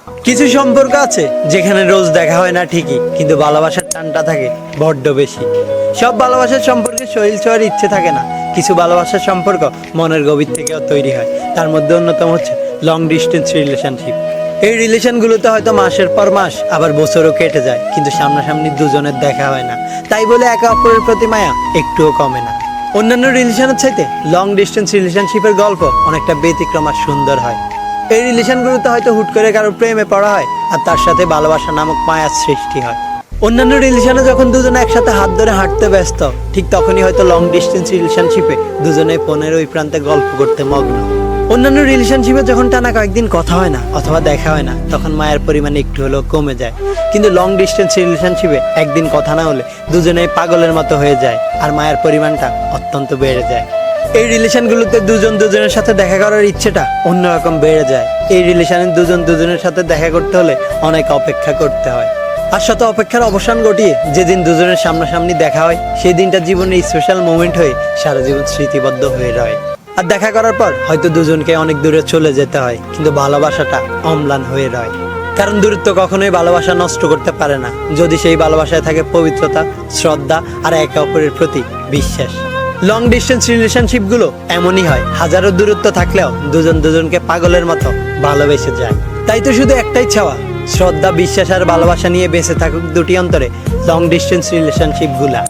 কিছু সম্পর্ক আছে যেখানে রোজ দেখা হয় না ঠিকই, কিন্তু ভালোবাসার টানটা থাকে বড্ড বেশি। সব ভালোবাসার সম্পর্কে শরীর ছোঁয়ার ইচ্ছে থাকে না, কিছু ভালোবাসার সম্পর্ক মনের গভীর থেকেও তৈরি হয়। তার মধ্যে অন্যতম হচ্ছে লং ডিস্টেন্স রিলেশনশিপ। এই রিলেশনগুলোতে হয়তো মাসের পর মাস, আবার বছরও কেটে যায়, কিন্তু সামনাসামনি দুজনের দেখা হয় না। তাই বলে একে অপরের প্রতি মায়া একটুও কমে না। অন্যান্য রিলেশনের চাইতে লং ডিস্টেন্স রিলেশনশিপের গল্প অনেকটা ব্যতিক্রম আর সুন্দর হয়। এই রিলেশনগুলোতে হয়তো হুট করে কারো প্রেমে পড়া হয়, আর তার সাথে ভালোবাসা নামক মায়ার সৃষ্টি হয়। অন্যান্য রিলেশনে যখন দুজনে একসাথে হাত ধরে হাঁটতে ব্যস্ত, ঠিক তখনই হয়তো লং ডিস্টেন্স রিলেশনশিপে দুজনে ফোনের ওই প্রান্তে গল্প করতে মগ্ন। অন্যান্য রিলেশনশিপে যখন টানা কয়েকদিন কথা হয় না অথবা দেখা হয় না, তখন মায়ের পরিমাণ একটু হলেও কমে যায়। কিন্তু লং ডিস্টেন্স রিলেশনশিপে একদিন কথা না হলে দুজনেই পাগলের মতো হয়ে যায়, আর মায়ের পরিমাণটা অত্যন্ত বেড়ে যায়। এই রিলেশনগুলোতে দুজন দুজনের সাথে দেখা করার ইচ্ছেটা অন্যরকম বেড়ে যায়। এই রিলেশনে দুজন দুজনের সাথে দেখা করতে হলে অনেক অপেক্ষা করতে হয়, আর শত অপেক্ষার অবসান ঘটিয়ে যেদিন দুজনের সামনাসামনি দেখা হয়, সেই দিনটা জীবনের স্পেশাল মোমেন্ট হয়ে সারা জীবন স্মৃতিবদ্ধ হয়ে রয়। আর দেখা করার পর হয়তো দুজনকে অনেক দূরে চলে যেতে হয়, কিন্তু ভালোবাসাটা অম্লান হয়ে রয়। কারণ দূরত্ব কখনোই ভালোবাসা নষ্ট করতে পারে না, যদি সেই ভালোবাসায় থাকে পবিত্রতা, শ্রদ্ধা আর একে অপরের প্রতি বিশ্বাস। লং ডিস্টেন্স রিলেশনশিপগুলো এমনই হয়, হাজারো দূরত্ব থাকলেও দুজন দুজনকে পাগলের মতো ভালোবেসে যায়। তাই তো শুধু একটাই চাওয়া, শ্রদ্ধা, বিশ্বাস আর ভালোবাসা নিয়ে বেঁচে থাকুক দুটি অন্তরে লং ডিস্টেন্স রিলেশনশিপগুলা।